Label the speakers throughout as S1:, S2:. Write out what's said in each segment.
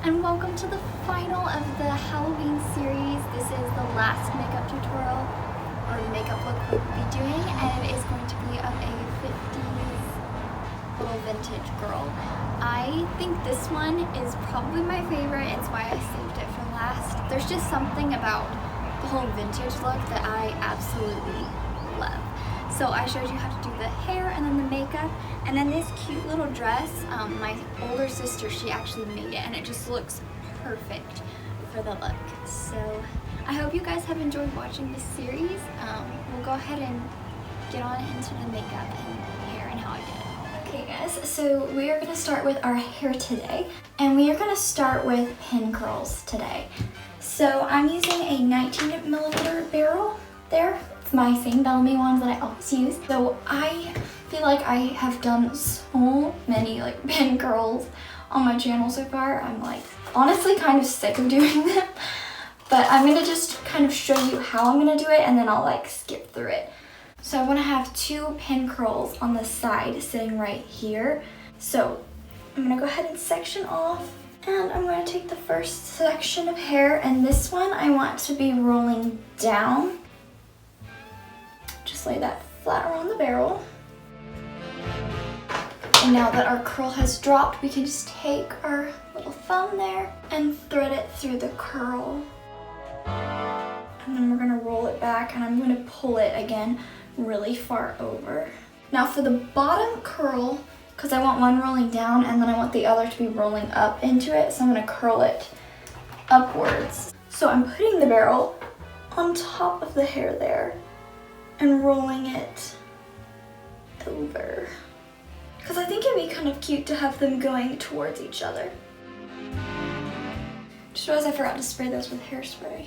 S1: and welcome to the final of the Halloween series. This is the last makeup tutorial or makeup look we will be doing, and it is going to be of a 50s little vintage girl. I think this one is probably my favorite. It's why I saved it for last. There's just something about the whole vintage look that I absolutely love. So I showed you how to do the hair and then the makeup, and then this cute little dress, my older sister, she actually made it, and it just looks perfect for the look. So I hope you guys have enjoyed watching this series. We'll go ahead and get on into the makeup and hair and how I did it. Okay guys, so we are going to start with our hair today, and we are going to start with pin curls today. So I'm using a 19mm barrel there. It's my same Bellamy ones that I always use. So I feel like I have done so many like pin curls on my channel so far. I'm like honestly kind of sick of doing them, but I'm gonna just kind of show you how I'm gonna do it, and then I'll like skip through it. So I want to have 2 pin curls on the side sitting right here. So I'm gonna go ahead and section off, and I'm going to take the first section of hair, and this one I want to be rolling down. Just lay that flat around the barrel. And now that our curl has dropped, we can just take our little thumb there and thread it through the curl. And then we're gonna roll it back, and I'm gonna pull it again really far over. Now for the bottom curl, because I want one rolling down and then I want the other to be rolling up into it, so I'm gonna curl it upwards. So I'm putting the barrel on top of the hair there and rolling it over. Because I think it'd be kind of cute to have them going towards each other. Just realized I forgot to spray those with hairspray.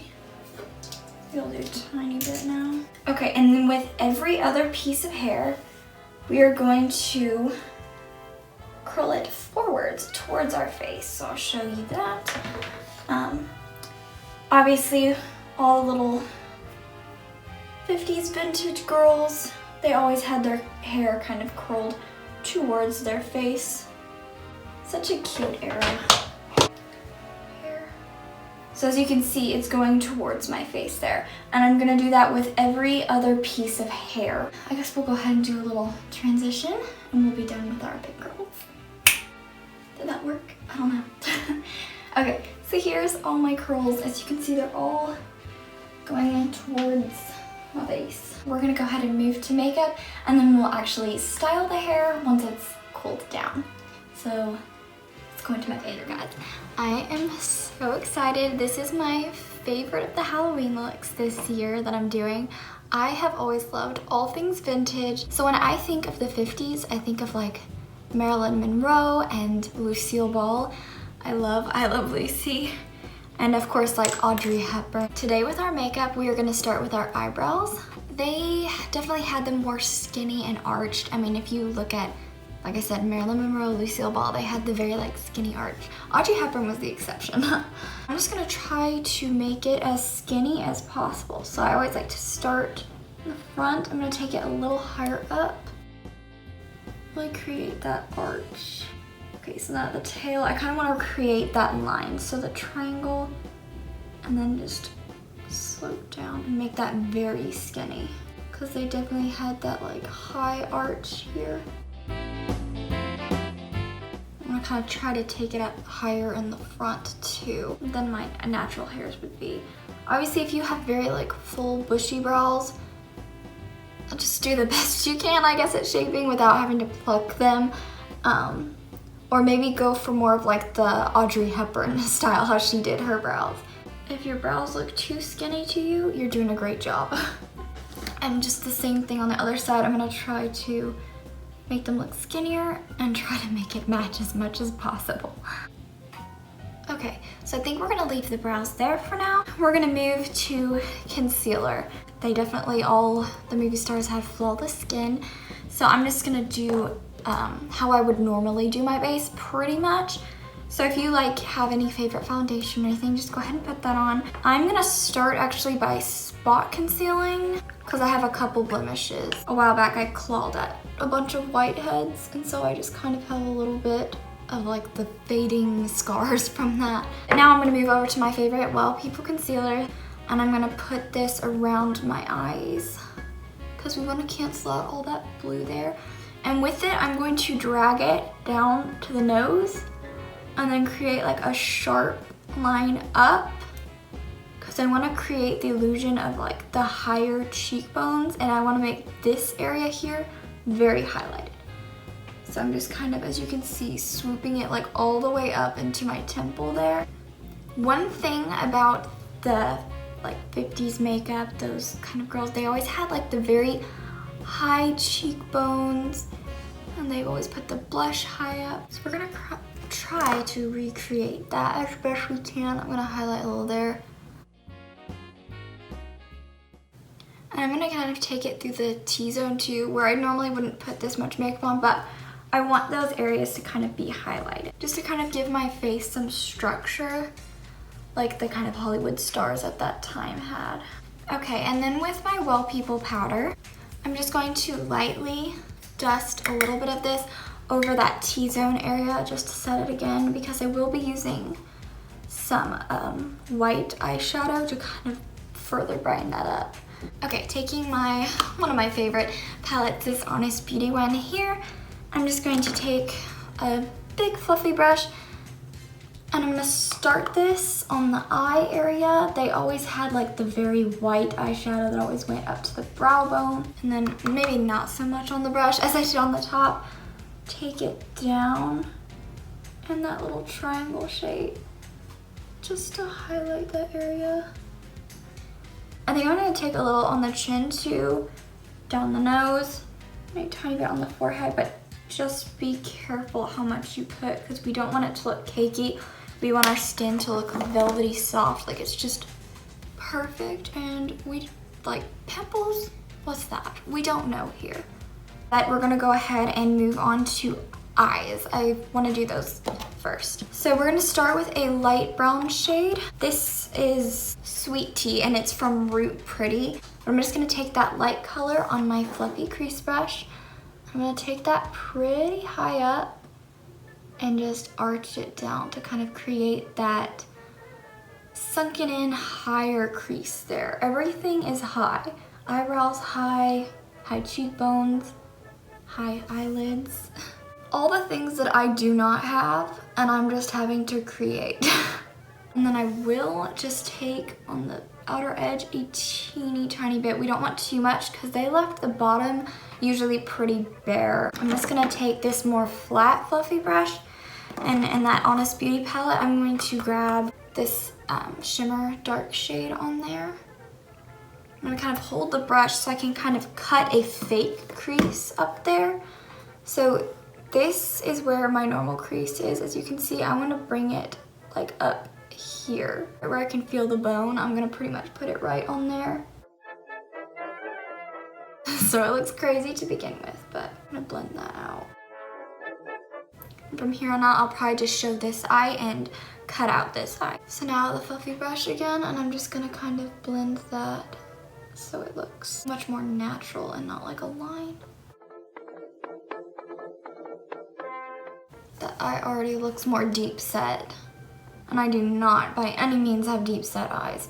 S1: We'll do a tiny bit now. Okay, and then with every other piece of hair, we are going to curl it forwards towards our face. So I'll show you that. Obviously, all the little 50s vintage girls, they always had their hair kind of curled towards their face. Such a cute era. Hair. So as you can see, it's going towards my face there. And I'm gonna do that with every other piece of hair. I guess we'll go ahead and do a little transition, and we'll be done with our pin curls. Did that work? I don't know. Okay, so here's all my curls. As you can see, they're all going in towards my face. We're gonna go ahead and move to makeup, and then we'll actually style the hair once it's cooled down. So let's go into my makeup, guys. I am so excited. This is my favorite of the Halloween looks this year that I'm doing. I have always loved all things vintage. So when I think of the 50s, I think of like Marilyn Monroe and Lucille Ball. I love Lucy. And of course, like Audrey Hepburn. Today with our makeup, we are gonna start with our eyebrows. They definitely had them more skinny and arched. I mean, if you look at, like I said, Marilyn Monroe, Lucille Ball, they had the very like skinny arch. Audrey Hepburn was the exception. I'm just gonna try to make it as skinny as possible. So I always like to start in the front. I'm gonna take it a little higher up. Really create that arch. Okay, so now the tail, I kind of want to create that line. So the triangle, and then just slope down and make that very skinny, because they definitely had that like high arch here. I'm gonna kind of try to take it up higher in the front too than my natural hairs would be. Obviously, if you have very like full bushy brows, just do the best you can, I guess, at shaping without having to pluck them. Or maybe go for more of like the Audrey Hepburn style, how she did her brows. If your brows look too skinny to you, you're doing a great job. And just the same thing on the other side. I'm gonna try to make them look skinnier and try to make it match as much as possible. Okay, so I think we're gonna leave the brows there for now. We're gonna move to concealer. They definitely, all the movie stars have flawless skin. So I'm just gonna do how I would normally do my base, pretty much. So if you like have any favorite foundation or anything, just go ahead and put that on. I'm gonna start actually by spot concealing, because I have a couple blemishes. A while back I clawed at a bunch of whiteheads, and so I just kind of have a little bit of like the fading scars from that. Now I'm gonna move over to my favorite Well People concealer, and I'm gonna put this around my eyes because we want to cancel out all that blue there. And with it, I'm going to drag it down to the nose and then create like a sharp line up, because I want to create the illusion of like the higher cheekbones, and I want to make this area here very highlighted. So I'm just kind of, as you can see, swooping it like all the way up into my temple there. One thing about the like 50s makeup, those kind of girls, they always had like the very high cheekbones, and they've always put the blush high up. So we're gonna try to recreate that as best we can. I'm gonna highlight a little there. And I'm gonna kind of take it through the T-zone too, where I normally wouldn't put this much makeup on, but I want those areas to kind of be highlighted, just to kind of give my face some structure, like the kind of Hollywood stars at that time had. Okay, and then with my Well People powder, I'm just going to lightly dust a little bit of this over that T-zone area just to set it again, because I will be using some white eyeshadow to kind of further brighten that up. Okay, taking one of my favorite palettes, this Honest Beauty one here, I'm just going to take a big fluffy brush, and I'm gonna start this on the eye area. They always had like the very white eyeshadow that always went up to the brow bone, and then maybe not so much on the brush as I did on the top. Take it down in that little triangle shape just to highlight that area. I think I'm gonna take a little on the chin too, down the nose, and a tiny bit on the forehead, but just be careful how much you put, because we don't want it to look cakey. We want our skin to look velvety soft, like it's just perfect. And we like pimples, what's that? We don't know here. But we're gonna go ahead and move on to eyes. I wanna do those first. So we're gonna start with a light brown shade. This is Sweet Tea, and it's from Root Pretty. I'm just gonna take that light color on my fluffy crease brush. I'm gonna take that pretty high up and just arch it down to kind of create that sunken in higher crease there. Everything is high. Eyebrows high, high cheekbones, high eyelids. All the things that I do not have, and I'm just having to create. And then I will just take on the outer edge a teeny tiny bit. We don't want too much because they left the bottom usually pretty bare. I'm just gonna take this more flat fluffy brush, and in that Honest Beauty palette, I'm going to grab this shimmer dark shade on there. I'm gonna kind of hold the brush so I can kind of cut a fake crease up there. So this is where my normal crease is. As you can see, I wanna bring it like up here where I can feel the bone. I'm gonna pretty much put it right on there. So it looks crazy to begin with, but I'm gonna blend that out. And from here on out, I'll probably just show this eye and cut out this eye. So now the fluffy brush again, and I'm just gonna kind of blend that so it looks much more natural and not like a line. The eye already looks more deep set, and I do not by any means have deep set eyes.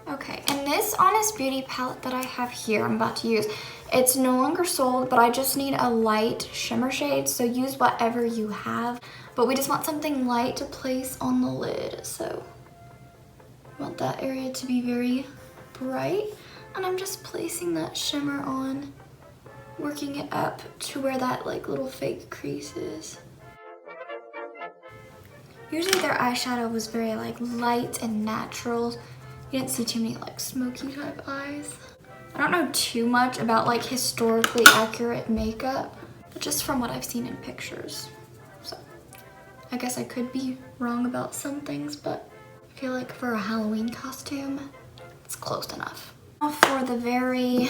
S1: Okay, and this Honest Beauty palette that I have here, I'm about to use, it's no longer sold, but I just need a light shimmer shade, so use whatever you have. But we just want something light to place on the lid, so I want that area to be very bright. And I'm just placing that shimmer on, working it up to where that like little fake crease is. Usually their eyeshadow was very like light and natural. You didn't see too many like smoky type eyes. I don't know too much about like historically accurate makeup, but just from what I've seen in pictures. So I guess I could be wrong about some things, but I feel like for a Halloween costume, it's close enough. Now for the very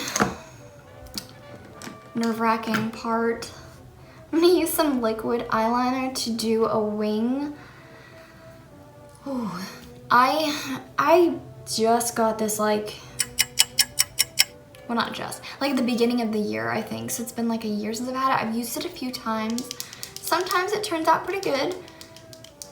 S1: nerve-wracking part, I'm gonna use some liquid eyeliner to do a wing. Ooh, I just got this like, well not just, like at the beginning of the year I think, so it's been like a year since I've had it. I've used it a few times. Sometimes it turns out pretty good,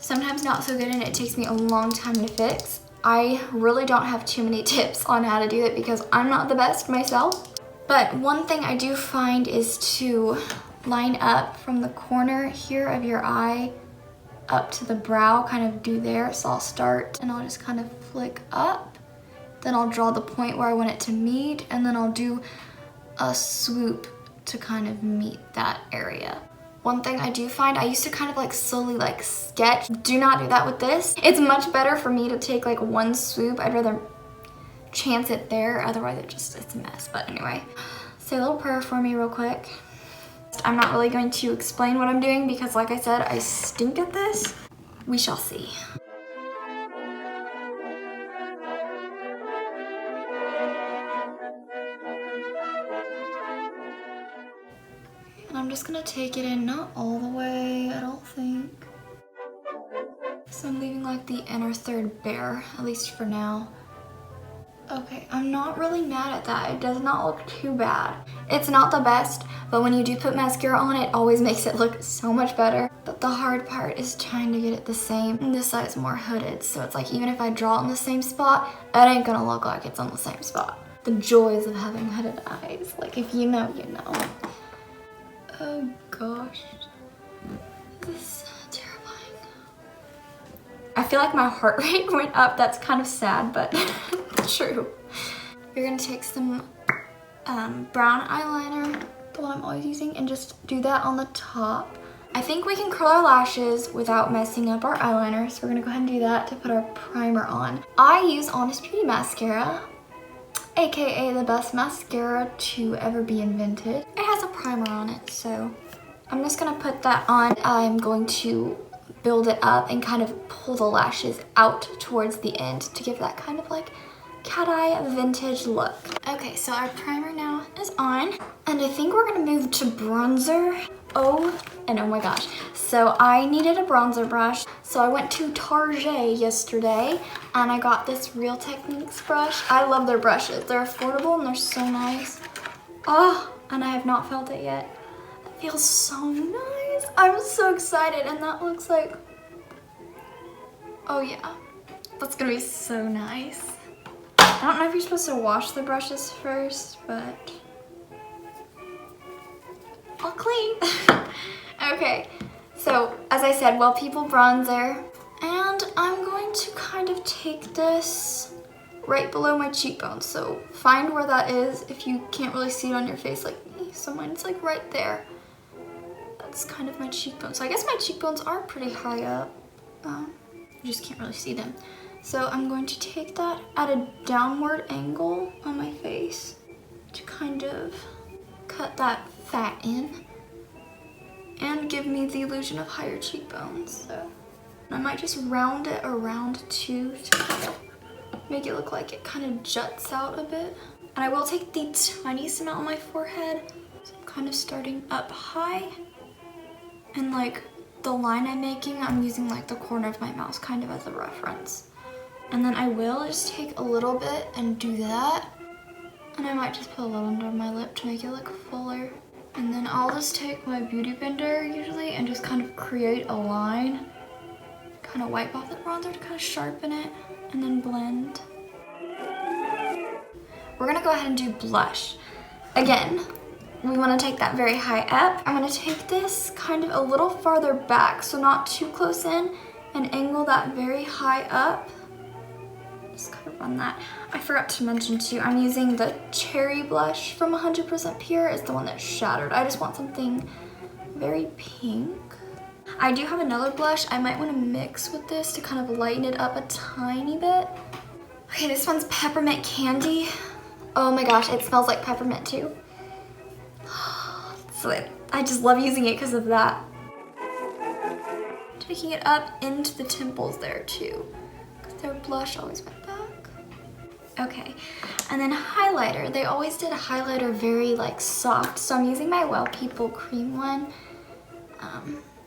S1: sometimes not so good and it takes me a long time to fix. I really don't have too many tips on how to do it because I'm not the best myself. But one thing I do find is to line up from the corner here of your eye up to the brow, kind of do there. So I'll start and I'll just kind of flick up. Then I'll draw the point where I want it to meet, and then I'll do a swoop to kind of meet that area. One thing I do find, I used to kind of like slowly like sketch. Do not do that with this. It's much better for me to take like one swoop. I'd rather chance it there, otherwise it's a mess. But anyway, say a little prayer for me real quick. I'm not really going to explain what I'm doing because like I said, I stink at this. We shall see. And I'm just gonna take it in, not all the way, I don't think. So I'm leaving like the inner third bare, at least for now. Okay, I'm not really mad at that. It does not look too bad. It's not the best, but when you do put mascara on, it always makes it look so much better. But the hard part is trying to get it the same. And this side's more hooded, so it's like even if I draw it in the same spot, it ain't gonna look like it's on the same spot. The joys of having hooded eyes. Like if you know, you know. Oh gosh. This is terrifying. I feel like my heart rate went up. That's kind of sad, but true. You're gonna take some brown eyeliner, the one I'm always using, and just do that on the top. I think we can curl our lashes without messing up our eyeliner, so we're gonna go ahead and do that to put our primer on. I use Honest Beauty mascara, aka the best mascara to ever be invented. It has a primer on it, so I'm just gonna put that on. I'm going to build it up and kind of pull the lashes out towards the end to give that kind of like cat eye vintage look. Okay, so our primer now is on, and I think we're gonna move to bronzer. Oh my gosh. So I needed a bronzer brush, so I went to Target yesterday and I got this Real Techniques brush. I love their brushes. They're affordable and they're so nice. Oh, and I have not felt it yet. It feels so nice. I'm so excited, and that looks like, oh yeah, that's gonna be so nice. I don't know if you're supposed to wash the brushes first, but I'll clean. Okay, so as I said, Well People bronzer, and I'm going to kind of take this right below my cheekbone. So find where that is if you can't really see it on your face like me. So mine's like right there. That's kind of my cheekbone. So I guess my cheekbones are pretty high up. You just can't really see them. So I'm going to take that at a downward angle on my face to kind of cut that fat in and give me the illusion of higher cheekbones. So I might just round it around too to make it look like it kind of juts out a bit. And I will take the tiniest amount on my forehead. So I'm kind of starting up high, and like the line I'm making, I'm using like the corner of my mouth kind of as a reference. And then I will just take a little bit and do that. And I might just put a little under my lip to make it look fuller. And then I'll just take my beauty blender usually and just kind of create a line. Kind of wipe off the bronzer to kind of sharpen it and then blend. We're gonna go ahead and do blush. Again, we wanna take that very high up. I'm gonna take this kind of a little farther back, so not too close in, and angle that very high up. Just kind of run that. I forgot to mention too, I'm using the cherry blush from 100% Pure. It's the one that's shattered. I just want something very pink. I do have another blush I might want to mix with this to kind of lighten it up a tiny bit. Okay, this one's Peppermint Candy. Oh my gosh, it smells like peppermint too. So I just love using it because of that. Taking it up into the temples there too, because their blush always went back. Okay, and then highlighter. They always did a highlighter very like soft, so I'm using my Well People cream one.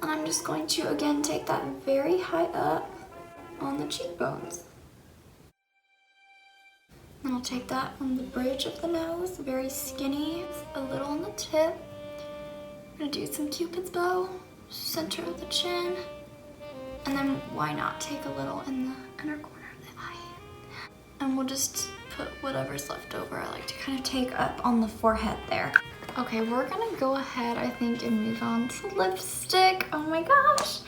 S1: And I'm just going to again take that very high up on the cheekbones. And I'll take that on the bridge of the nose, very skinny, a little on the tip. I'm gonna do some Cupid's bow, center of the chin, And then why not take a little in the inner corner of the eye? And we'll just put whatever's left over. I like to kind of take up on the forehead there. Okay, we're gonna go ahead, I think, and move on to lipstick. Oh my gosh.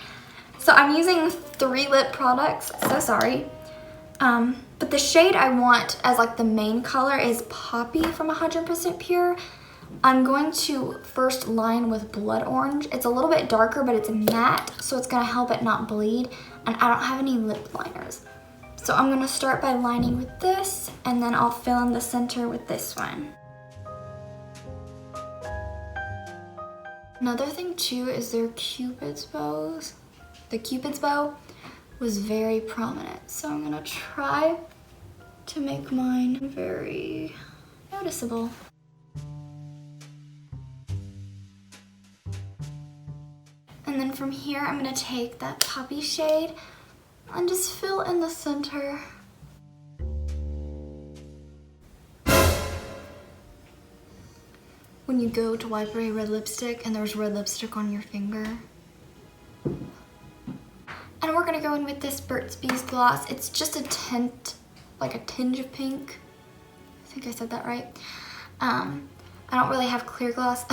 S1: So I'm using 3 lip products, so sorry. But the shade I want as like the main color is Poppy from 100% Pure. I'm going to first line with Blood Orange. It's a little bit darker, but it's matte, so it's gonna help it not bleed. And I don't have any lip liners. So I'm gonna start by lining with this, and then I'll fill in the center with this one. Another thing too is their Cupid's bows. The Cupid's bow was very prominent, so I'm gonna try to make mine very noticeable. And then from here, I'm gonna take that Poppy shade and just fill in the center. When you go to wipe away red lipstick and there's red lipstick on your finger. And we're gonna go in with this Burt's Bees gloss. It's just a tint, like a tinge of pink. I think I said that right. I don't really have clear gloss.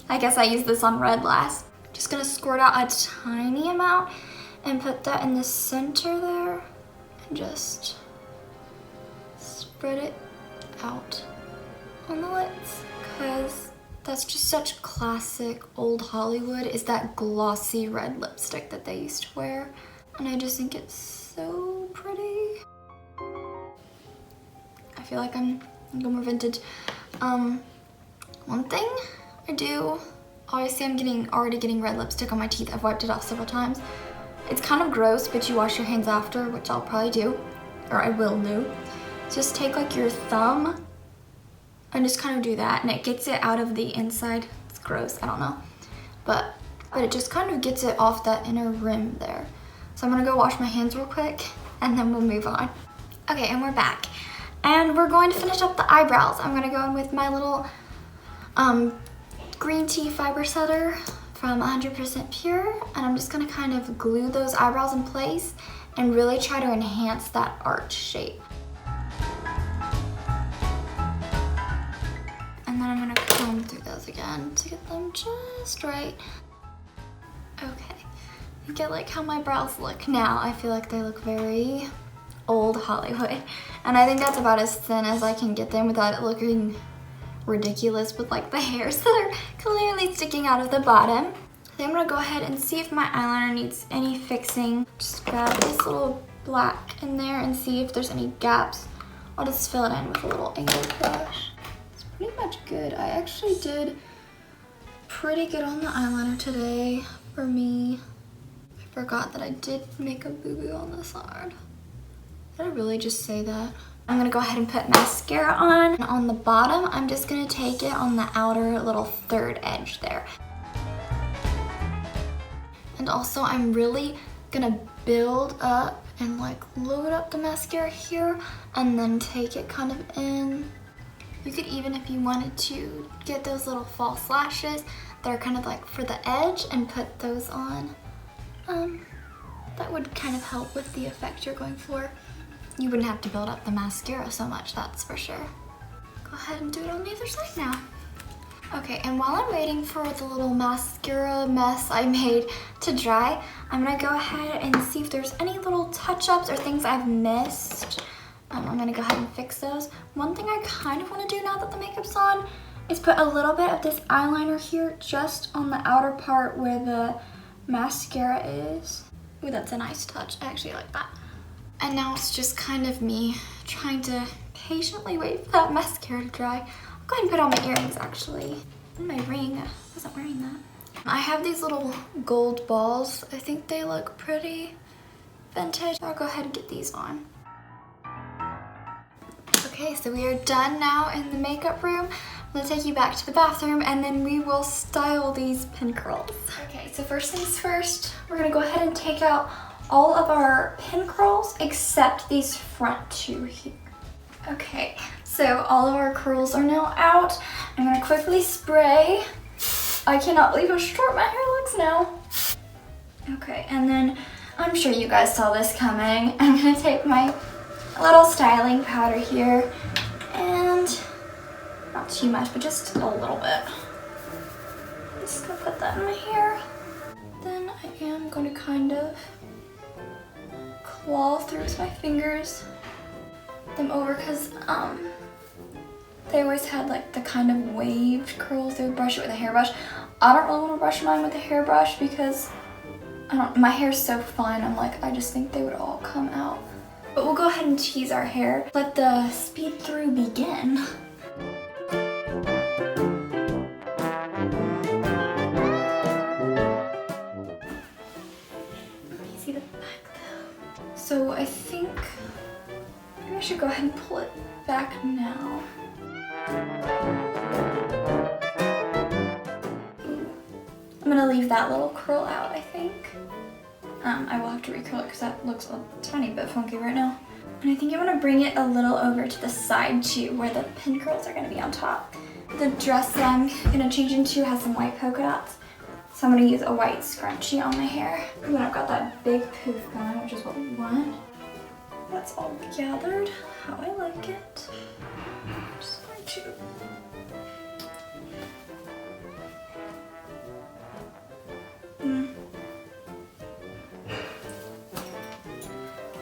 S1: I guess I used this on red last. Just gonna squirt out a tiny amount and put that in the center there and just spread it out on the lips, because that's just such classic old Hollywood, is that glossy red lipstick that they used to wear. And I just think it's so pretty. I feel like I'm going more vintage. One thing I do, obviously I'm already getting red lipstick on my teeth. I've wiped it off several times. It's kind of gross, but you wash your hands after, which I'll probably do, or I will do. Just take like your thumb and just kind of do that, and it gets it out of the inside. It's gross, I don't know. But it just kind of gets it off that inner rim there. So I'm gonna go wash my hands real quick and then we'll move on. Okay, and we're back. And we're going to finish up the eyebrows. I'm gonna go in with my little green tea fiber setter from 100% Pure, and I'm just gonna kind of glue those eyebrows in place and really try to enhance that arch shape. And then I'm gonna comb through those again to get them just right. Okay, you get like how my brows look now. I feel like they look very old Hollywood, and I think that's about as thin as I can get them without it looking ridiculous with like the hairs that are clearly sticking out of the bottom. So I'm gonna go ahead and see if my eyeliner needs any fixing. Just grab this little black in there and see if there's any gaps. I'll just fill it in with a little angled brush. It's pretty much good. I actually did pretty good on the eyeliner today for me. I forgot that I did make a boo-boo on the side. Did I really just say that? I'm gonna go ahead and put mascara on. And on the bottom, I'm just gonna take it on the outer little third edge there. And also, I'm really gonna build up and like load up the mascara here and then take it kind of in. You could even, if you wanted to, get those little false lashes that are kind of like for the edge and put those on. That would kind of help with the effect you're going for. You wouldn't have to build up the mascara so much, that's for sure. Go ahead and do it on the other side now. Okay, and while I'm waiting for the little mascara mess I made to dry, I'm gonna go ahead and see if there's any little touch-ups or things I've missed. I'm gonna go ahead and fix those. One thing I kind of wanna do now that the makeup's on is put a little bit of this eyeliner here just on the outer part where the mascara is. Ooh, that's a nice touch. I actually like that. And now it's just kind of me trying to patiently wait for that mascara to dry. I'll go ahead and put on my earrings actually. And my ring, I wasn't wearing that. I have these little gold balls. I think they look pretty vintage. I'll go ahead and get these on. Okay, so we are done now in the makeup room. I'm gonna take you back to the bathroom and then we will style these pin curls. Okay, so first things first, we're gonna go ahead and take out all of our pin curls except these front two here. Okay, so all of our curls are now out. I'm gonna quickly spray. I cannot believe how short my hair looks now. Okay, and then I'm sure you guys saw this coming. I'm gonna take my little styling powder here and not too much, but just a little bit. Just gonna put that in my hair. Then I am going to kind of claw through with my fingers them over, because they always had like the kind of waved curls. They would brush it with a hairbrush. I don't really want to brush mine with a hairbrush because my hair's so fine. I'm like, I just think they would all come out. But we'll go ahead and tease our hair. Let the speed through begin. See the back though. So I think maybe I should go ahead and pull it back now. Ooh. I'm gonna leave that little curl out, I think. I will have to recurl it because that looks a tiny bit funky right now. And I think I want to bring it a little over to the side too, where the pin curls are going to be on top. The dress that I'm going to change into has some white polka dots. So I'm going to use a white scrunchie on my hair. And then I've got that big poof going, which is what we want. That's all gathered how I like it. Just going to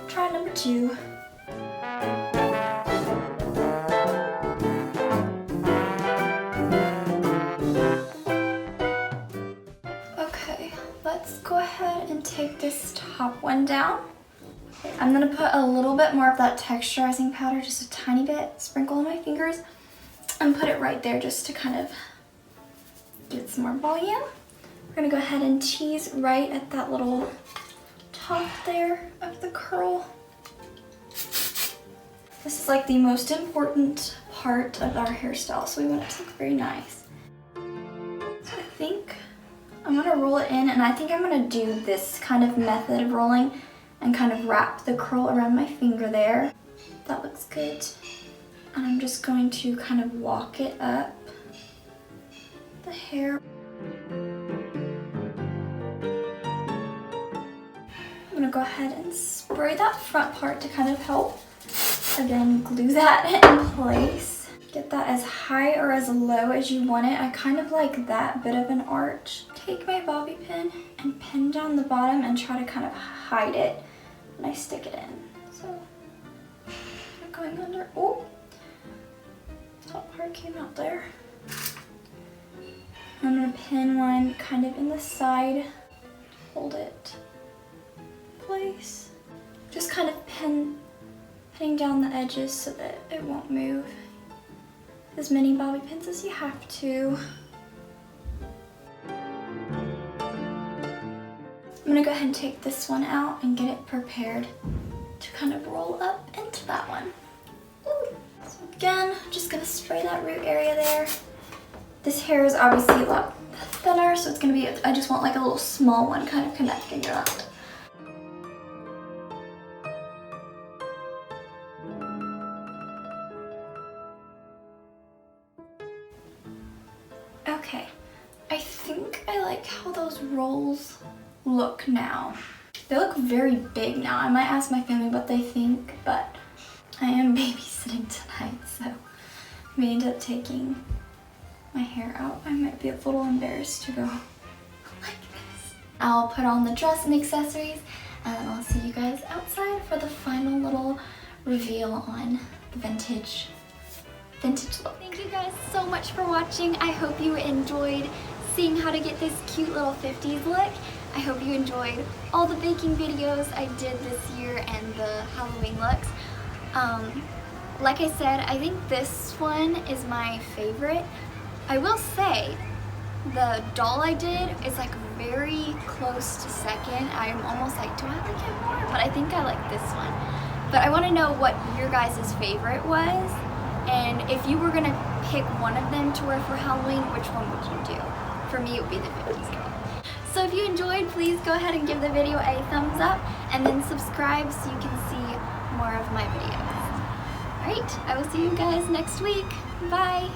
S1: try number 2. Okay, let's go ahead and take this top one down. I'm gonna put a little bit more of that texturizing powder, just a tiny bit, sprinkle on my fingers, and put it right there just to kind of get some more volume. We're gonna go ahead and tease right at that little top there of the curl. This is like the most important part of our hairstyle, so we want it to look very nice. So I think I'm gonna roll it in, and I think I'm gonna do this kind of method of rolling and kind of wrap the curl around my finger there. That looks good. And I'm just going to kind of walk it up the hair. I'm gonna go ahead and spray that front part to kind of help, again, glue that in place. Get that as high or as low as you want it. I kind of like that bit of an arch. Take my bobby pin and pin down the bottom and try to kind of hide it when I stick it in. So I'm going under. Oh, top part came out there. I'm gonna pin one kind of in the side, hold it in place. Just kind of pinning down the edges so that it won't move. As many bobby pins as you have to. I'm gonna go ahead and take this one out and get it prepared to kind of roll up into that one. Ooh. So again, I'm just gonna spray that root area there. This hair is obviously a lot thinner, so it's gonna be, I just want like a little small one kind of connecting to that. Okay, I think I like how those rolls look now. They look very big now. I might ask my family what they think, but I am babysitting tonight, so I may end up taking my hair out. I might be a little embarrassed to go like this. I'll put on the dress and accessories, and I'll see you guys outside for the final little reveal on the vintage look. Thank you guys so much for watching. I hope you enjoyed seeing how to get this cute little 50s look. I hope you enjoyed all the baking videos I did this year and the Halloween looks. Like I said, I think this one is my favorite. I will say the doll I did is like very close to second. I'm almost like, do I like it more? But I think I like this one. But I want to know what your guys' favorite was. And if you were gonna pick one of them to wear for Halloween, which one would you do? For me, it would be the 50s girl. So if you enjoyed, please go ahead and give the video a thumbs up and then subscribe so you can see more of my videos. Alright, I will see you guys next week. Bye!